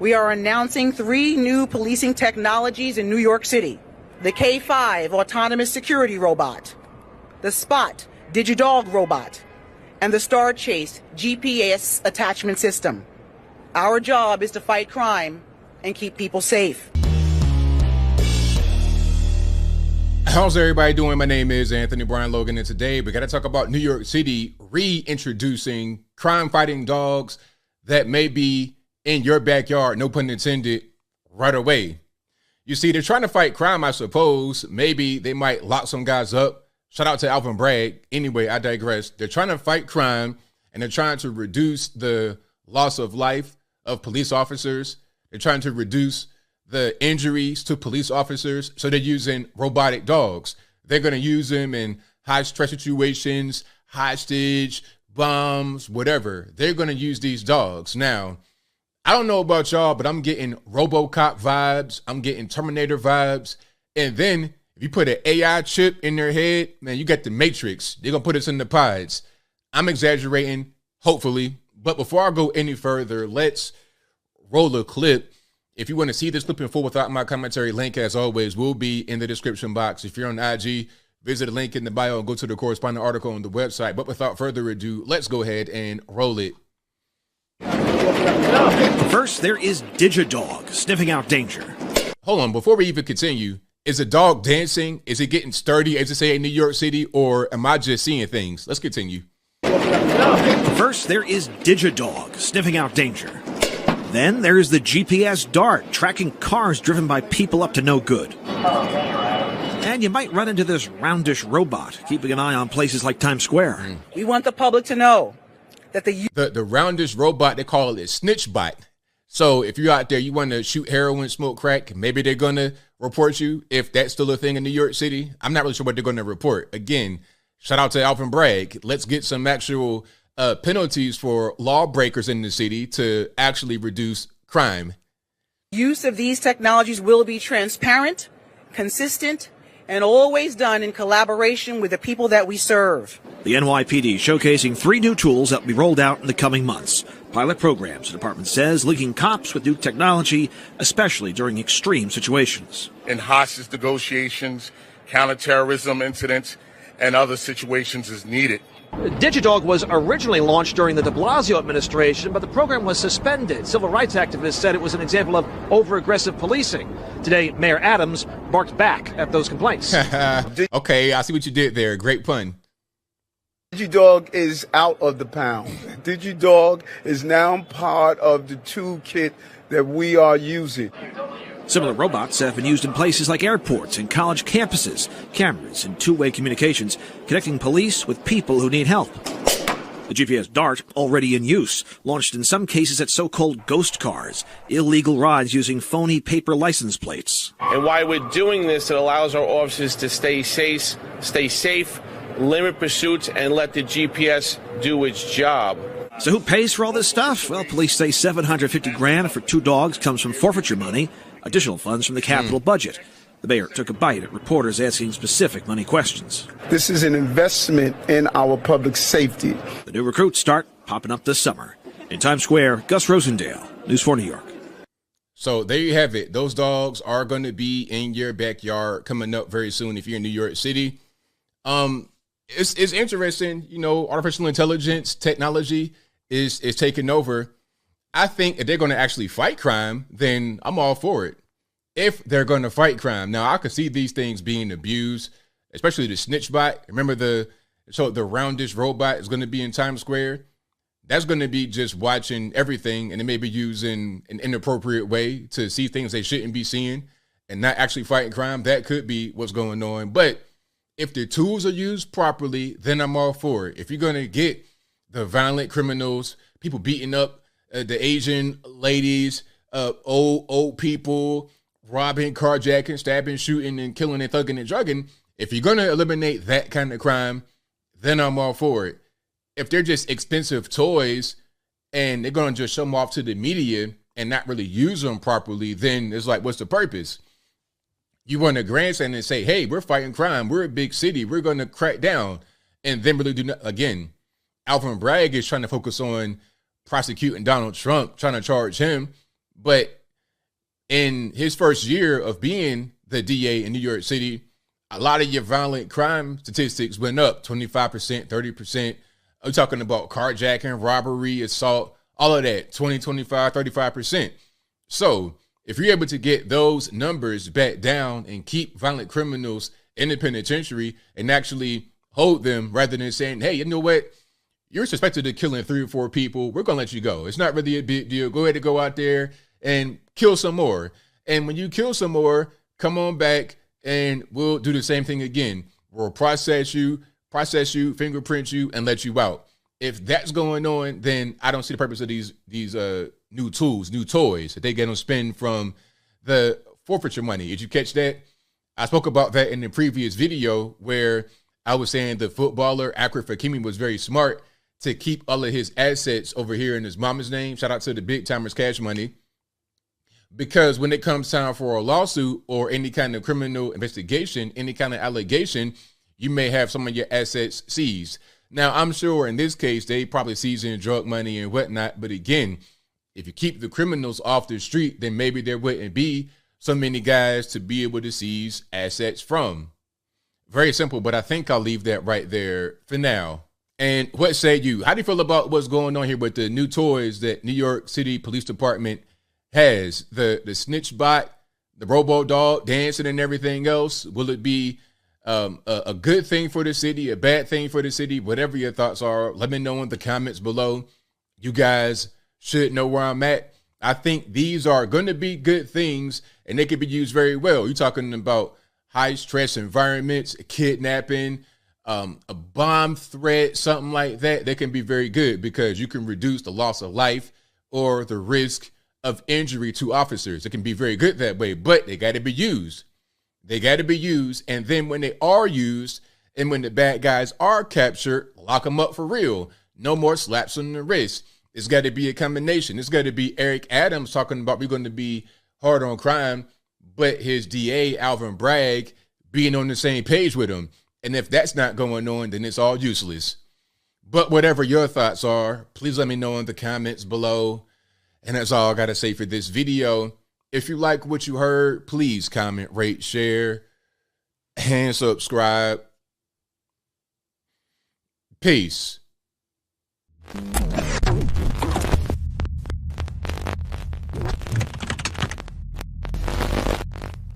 we are announcing 3 new policing technologies in New York City. The K5 autonomous security robot, the Spot DigiDog robot, and the Star Chase GPS attachment system. Our job is to fight crime and keep people safe. How's everybody doing? My name is Anthony Brian Logan, and today we got to talk about New York City reintroducing crime-fighting dogs that may be in your backyard, no pun intended, right away. You see, they're trying to fight crime, I suppose. Maybe they might lock some guys up. Shout out to Alvin Bragg. Anyway, I digress. They're trying to fight crime, and they're trying to reduce the loss of life of police officers. They're trying to reduce the injuries to police officers, so they're using robotic dogs. They're going to use them in high-stress situations, hostage, bombs, whatever. They're going to use these dogs. Now, I don't know about y'all, but I'm getting RoboCop vibes. I'm getting Terminator vibes. And then if you put an AI chip in their head, man, you got the Matrix. They're going to put us in the pods. I'm exaggerating, hopefully. But before I go any further, let's roll a clip. If you want to see this clip in full without my commentary, link, as always, will be in the description box. If you're on IG, visit the link in the bio and go to the corresponding article on the website. But without further ado, let's go ahead and roll it. First, there is DigiDog, sniffing out danger. Hold on, before we even continue, is a dog dancing? Is it getting sturdy, as they say in New York City, or am I just seeing things? Let's continue. First, there is DigiDog, sniffing out danger. Then there's the GPS Dart, tracking cars driven by people up to no good. And you might run into this roundish robot, keeping an eye on places like Times Square. We want the public to know that the roundish robot, they call it SnitchBot. So if you're out there, you want to shoot heroin, smoke crack, maybe they're going to report you if that's still a thing in New York City. I'm not really sure what they're going to report. Again, shout out to Alvin Bragg. Let's get some actual penalties for lawbreakers in the city to actually reduce crime. Use of these technologies will be transparent, consistent, and always done in collaboration with the people that we serve. The NYPD showcasing 3 new tools that will be rolled out in the coming months. Pilot programs, the department says, linking cops with new technology, especially during extreme situations. In hostage negotiations, counterterrorism incidents, and other situations as needed. DigiDog was originally launched during the de Blasio administration, but the program was suspended. Civil rights activists said it was an example of over-aggressive policing. Today, Mayor Adams barked back at those complaints. Okay, I see what you did there. Great pun. DigiDog is out of the pound. DigiDog is now part of the toolkit that we are using. Similar robots have been used in places like airports and college campuses, cameras and two-way communications, connecting police with people who need help. The GPS Dart, already in use, launched in some cases at so-called ghost cars, illegal rides using phony paper license plates. And while we're doing this, it allows our officers to stay safe, limit pursuits, and let the GPS do its job. So who pays for all this stuff? Well, police say $750,000 for 2 dogs comes from forfeiture money. Additional funds from the capital budget. The mayor took a bite at reporters asking specific money questions. This is an investment in our public safety. The new recruits start popping up this summer. In Times Square, Gus Rosendale, News 4 New York. So there you have it. Those dogs are going to be in your backyard coming up very soon if you're in New York City. It's interesting, you know, artificial intelligence technology is taking over. I think if they're going to actually fight crime, then I'm all for it. If they're going to fight crime. Now, I could see these things being abused, especially the SnitchBot. Remember the roundish robot is going to be in Times Square. That's going to be just watching everything, and they may be using an inappropriate way to see things they shouldn't be seeing and not actually fighting crime. That could be what's going on. But if the tools are used properly, then I'm all for it. If you're going to get the violent criminals, people beating up the Asian ladies, old people, robbing, carjacking, stabbing, shooting, and killing and thugging and drugging. If you're going to eliminate that kind of crime, then I'm all for it. If they're just expensive toys and they're going to just show them off to the media and not really use them properly, then it's like, what's the purpose? You want to grandstand and say, hey, we're fighting crime. We're a big city. We're going to crack down. And then really do not, again, Alvin Bragg is trying to focus on prosecuting Donald Trump, trying to charge him. But in his first year of being the DA in New York City, a lot of your violent crime statistics went up 25%, 30%. I'm talking about carjacking, robbery, assault, all of that, 20, 25, 35%. So if you're able to get those numbers back down and keep violent criminals in the penitentiary and actually hold them rather than saying, hey, you know what? You're suspected of killing 3 or 4 people. We're going to let you go. It's not really a big deal. Go ahead and go out there and kill some more. And when you kill some more, come on back and we'll do the same thing again. We'll process you, fingerprint you, and let you out. If that's going on, then I don't see the purpose of these new tools, new toys that they get to spend from the forfeiture money. Did you catch that? I spoke about that in the previous video where I was saying the footballer Akhraf Hakimi was very smart to keep all of his assets over here in his mama's name. Shout out to the big timers Cash Money. Because when it comes time for a lawsuit or any kind of criminal investigation, any kind of allegation, you may have some of your assets seized. Now, I'm sure in this case, they probably seizing drug money and whatnot. But again, if you keep the criminals off the street, then maybe there wouldn't be so many guys to be able to seize assets from. Very simple, but I think I'll leave that right there for now. And what say you? How do you feel about what's going on here with the new toys that New York City Police Department has? The snitch bot, the robo dog dancing and everything else? Will it be a good thing for the city, a bad thing for the city? Whatever your thoughts are, let me know in the comments below. You guys should know where I'm at. I think these are going to be good things and they can be used very well. You're talking about high stress environments, kidnapping, a bomb threat, something like that. They can be very good because you can reduce the loss of life or the risk of injury to officers. It can be very good that way, but they got to be used. They got to be used. And then when they are used and when the bad guys are captured, lock them up for real. No more slaps on the wrist. It's got to be a combination. It's got to be Eric Adams talking about we're going to be hard on crime, but his DA, Alvin Bragg, being on the same page with him. And if that's not going on, then it's all useless. But whatever your thoughts are, please let me know in the comments below. And that's all I got to say for this video. If you like what you heard, please comment, rate, share, and subscribe. Peace.